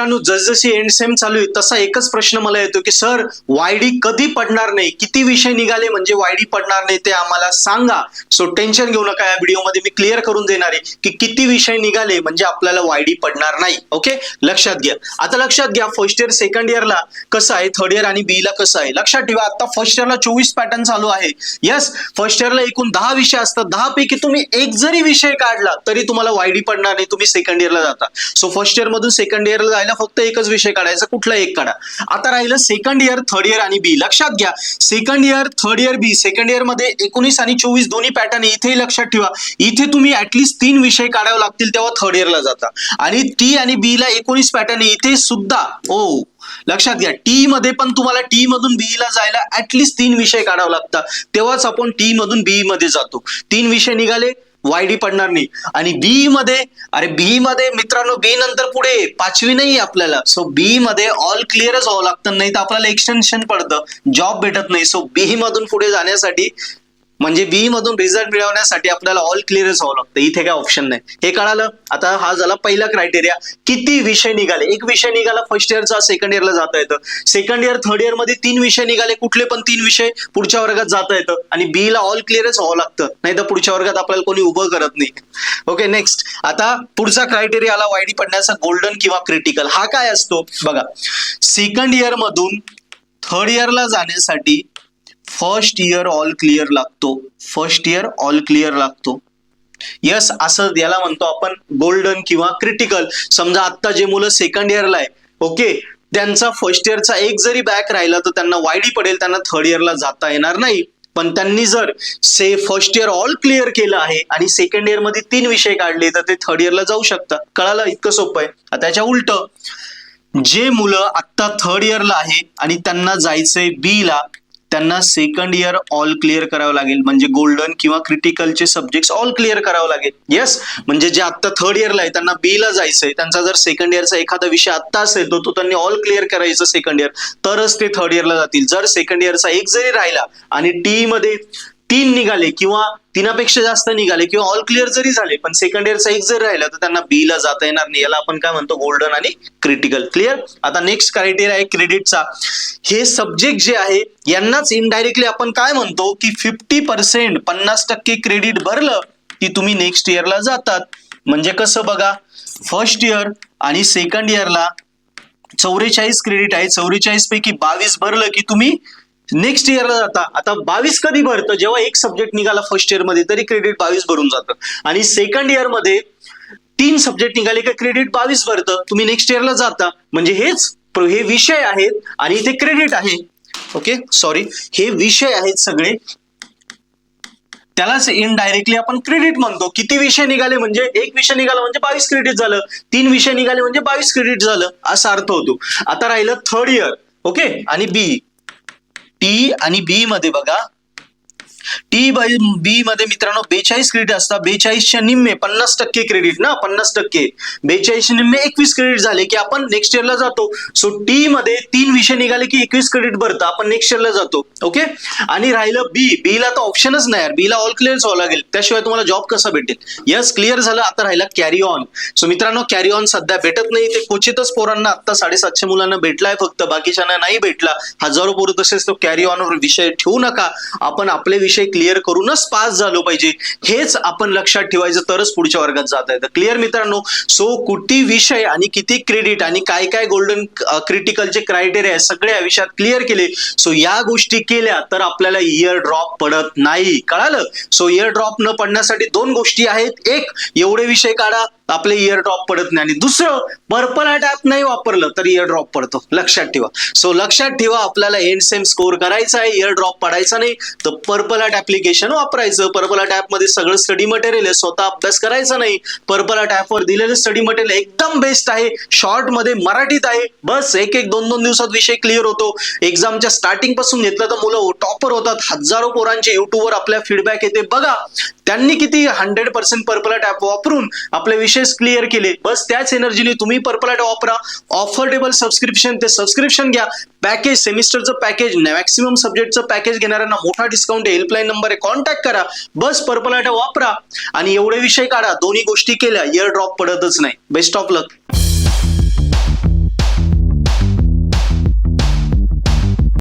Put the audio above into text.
मित्रांनो, जसजशी end same चालू आहे तसा एकच प्रश्न मला येतो की सर वायडी कधी पडणार नाही, किती विषय निघाले म्हणजे वायडी पडणार नाही ते आम्हाला सांगा. सो टेन्शन घेऊ नका, या व्हिडिओमध्ये मी क्लिअर करून देणार आहे की किती विषय निघाले म्हणजे आपल्याला वायडी पडणार नाही. ओके, लक्षात घ्या. आता लक्षात घ्या, फर्स्ट इयर सेकंड इयरला कसं आहे, थर्ड इयर आणि बी ला कसं आहे लक्षात ठेवा. आता फर्स्ट इयरला 24 पॅटर्न चालू आहे. यस, फर्स्ट इयरला एकूण 10 विषय असतात. 10 पैकी तुम्ही एक जरी विषय काढला तरी तुम्हाला वायडी पडणार नाही, तुम्ही सेकंड इयरला जाता. सो फर्स्ट इयर मधून सेकंड इयरला जायला फक्त एकच विषय काढायचा, कुठला एक काढा. आता राहिलं सेकंड इयर, थर्ड इयर आणि बी. लक्षात घ्या, सेकंड इयर, थर्ड इयर, बी. सेकंड इयर मध्ये 19 आणि 24 दोन्ही पॅटर्न इथे लक्षात ठेवा. इथे तुम्ही ऍटलीस्ट 3 विषय काढावे लागतील तेव्हा थर्ड इयरला जाता. आणि टी आणि बी ला 19 पॅटर्न इथे सुद्धा लक्षात घ्या. टी मध्ये पण तुम्हाला टी मधून बी ला जायला ऍटलीस्ट 3 विषय काढावे लागतात, तेव्हाच आपण टी मधून बी मध्ये जातो. 3 विषय निघाले वायडी पडणार नाही. आणि बी मध्ये, अरे बी मध्ये मित्रांनो, बी नंतर पुढे 5वी नाही आपल्याला. सो बी मध्ये ऑल क्लिअरच व्हावं लागतं, नाही तर आपल्याला एक्सटेन्शन पडतं, जॉब भेटत नाही. सो बी मधून पुढे जाण्यासाठी म्हणजे बी मधून रिझल्ट मिळवण्यासाठी आपल्याला ऑल क्लिअरच व्हावं लागतं, इथे काय ऑप्शन नाही. हे कळालं. आता हा झाला पहिला क्रायटेरिया, किती विषय निघाले. एक विषय निघाला फर्स्ट इयरचा, सेकंड इयरला जाता येतं. सेकंड इयर, थर्ड इयर मध्ये 3 विषय निघाले, कुठले पण 3 विषय पुढच्या वर्गात जाता येतं. आणि बी ला ऑल क्लिअरच व्हावं लागतं, नाही तर पुढच्या वर्गात आपल्याला कोणी उभं करत नाही. Okay, next. आता पुढचा क्रायटेरिया आला वायडी पडण्याचा, गोल्डन किंवा क्रिटिकल. हा काय असतो बघा, सेकंड इयर मधून थर्ड इयरला जाण्यासाठी फर्स्ट इयर ऑल क्लिअर लागतो. फर्स्ट इयर ऑल क्लिअर लागतो. यस, असं याला म्हणतो आपण गोल्डन किंवा क्रिटिकल. समजा आता जे मुलं सेकंड इयरला आहे, ओके, त्यांचा फर्स्ट इयरचा एक जरी बॅक राहिला तर त्यांना वायडी पडेल, त्यांना थर्ड इयरला जाता येणार नाही. पण त्यांनी जर फर्स्ट इयर ऑल क्लिअर केलं आहे आणि सेकंड इयर मध्ये 3 विषय काढले तर ते थर्ड इयरला जाऊ शकतात. कळालं, इतकं सोपं आहे. आता त्याच्या उलट, जे मुलं आता थर्ड इयरला आहे आणि त्यांना जायचंय बी ला, त्यांना सेकंड इयर ऑल क्लिअर करावं लागेल, म्हणजे गोल्डन किंवा क्रिटिकलचे सब्जेक्ट ऑल क्लिअर करावं लागेल. येस, म्हणजे जे आता थर्ड इयरला आहे त्यांना बी ला जायचंय, त्यांचा जर सेकंड इयरचा एखादा विषय आता असेल तो त्यांनी ऑल क्लिअर करायचं सेकंड इयर, तरच ते थर्ड इयरला जातील. जर सेकंड इयरचा एक जरी राहिला आणि टी मध्ये 3 निघाले किंवा 3पेक्षा जास्त निघाले किंवा ऑल क्लिअर जरी झाले पण सेकंड इयरचा एक जरी राहिला तर त्यांना बी ला जाता येणार नाही. याला आपण काय म्हणतो, गोल्डन आणि क्रिटिकल. क्लिअर. आता नेक्स्ट क्रायटेरिया आहे क्रेडिटचा. हे सब्जेक्ट जे आहे यांनाच इनडायरेक्टली आपण काय म्हणतो की 50%, 50% क्रेडिट भरलं की तुम्ही नेक्स्ट इयरला जातात. म्हणजे कसं बघा, फर्स्ट इयर आणि सेकंड इयरला 44 क्रेडिट आहे, 44 पैकी 22 भरलं की तुम्ही नेक्स्ट इयरला जाता. आता 22 कधी भरतं, जेव्हा एक सब्जेक्ट निघाला फर्स्ट इयर मध्ये तरी क्रेडिट 22 भरून जातं. आणि सेकंड इयर मध्ये 3 सब्जेक्ट निघाले का क्रेडिट 22 भरतं, तुम्ही नेक्स्ट इयरला जाता. म्हणजे हे विषय आहेत आणि ते क्रेडिट आहे. ओके, सॉरी, हे विषय आहेत सगळे, त्यालाच इनडायरेक्टली आपण क्रेडिट म्हणतो. किती विषय निघाले म्हणजे, एक विषय निघाला म्हणजे 22 क्रेडिट झालं, 3 विषय निघाले म्हणजे 22 क्रेडिट झालं, असा अर्थ होतो. आता राहिलं थर्ड इयर, ओके, आणि बी. टी आणि बी मध्ये बघा, टी बी मध्ये मित्रांनो 42 क्रेडिट असतात. 42च्या निम्मे 50% क्रेडिट ना, 50%, 42 निम्मे 21 क्रेडिट झाले की आपण नेक्स्ट इयरला जातो. सो टी मध्ये 3 विषय निघाले की 21 क्रेडिट भरतं, आपण नेक्स्ट इयरला जातो. ओके, आणि राहिलं बी. बी ला तर ऑप्शनच नाही यार, बी ला ऑल क्लिअर व्हावं लागेल, त्याशिवाय तुम्हाला जॉब कसा भेटेल. यस, क्लिअर झालं. आता राहिला कॅरी ऑन. सो मित्रांनो, कॅरी ऑन सध्या भेटत नाही, ते क्वचितच पोरांना, आता 750 मुलांना भेटलाय फक्त, बाकीच्यांना नाही भेटला. हजारो पोरं तसेच तो कॅरी ऑन विषय ठेवू नका. आपण आपले विषय क्लिअर करूनच पास झालो पाहिजे, हेच आपण लक्षात ठेवायचं, तरच पुढच्या वर्गात जाता येतं. क्लिअर मित्रांनो. सो किती विषय आणि किती क्रेडिट आणि काय काय गोल्डन क्रिटिकलचे क्रायटेरिया सगळे या विषयात क्लिअर केले. सो या गोष्टी केल्या तर आपल्याला इयर ड्रॉप पडत नाही. कळालं. सो इयर ड्रॉप न पडण्यासाठी 2 गोष्टी आहेत. एक, एवढे विषय काढा आपले इयर ड्रॉप पडत नाही, आणि दुसरं, पर्पल ॲट ॲप नाही वापरलं तर इयर ड्रॉप पडतो. लक्षात ठेवा. सो लक्षात ठेवा, आपल्याला एंड सेम स्कोर करायचा आहे, इयर ड्रॉप पडायचा नाही तर पर्पल ॲट ऍप्लिकेशन वापरायचं. पर्पल ॲट ॲप मध्ये सगळं स्टडी मटेरियल आहे, स्वतः अभ्यास करायचा नाही. पर्पल ॲट ॲप वर दिलेलं स्टडी मटेरियल एकदम बेस्ट आहे, शॉर्ट मध्ये मराठीत आहे. बस 1-2 दिवसात विषय क्लिअर होतो. एक्झामच्या स्टार्टिंग पासून घेतलं तर मुलं टॉपर होतात. हजारो पोरांचे युट्यूबवर आपल्या फीडबॅक येते बघा, त्यांनी किती 100% पर्पल ॲट ॲप वापरून आपले विषय क्लिअर केले. बस त्याच एनर्जीने तुम्ही पर्पल ॲट वापरा. ऑफर्डेबल सबस्क्रिप्शन, ते सबस्क्रिप्शन घ्या. पॅकेज, सेमिस्टरचं पॅकेज, मॅक्सिमम सब्जेक्टचं पॅकेज घेणाऱ्यांना मोठा डिस्काउंट, हेल्पलाईन नंबर आहे, कॉन्टॅक्ट करा. बस पर्पल ॲट वापरा आणि एवढे विषय काढा. दोन्ही गोष्टी केल्या, इयर ड्रॉप पडतच नाही. Best of luck.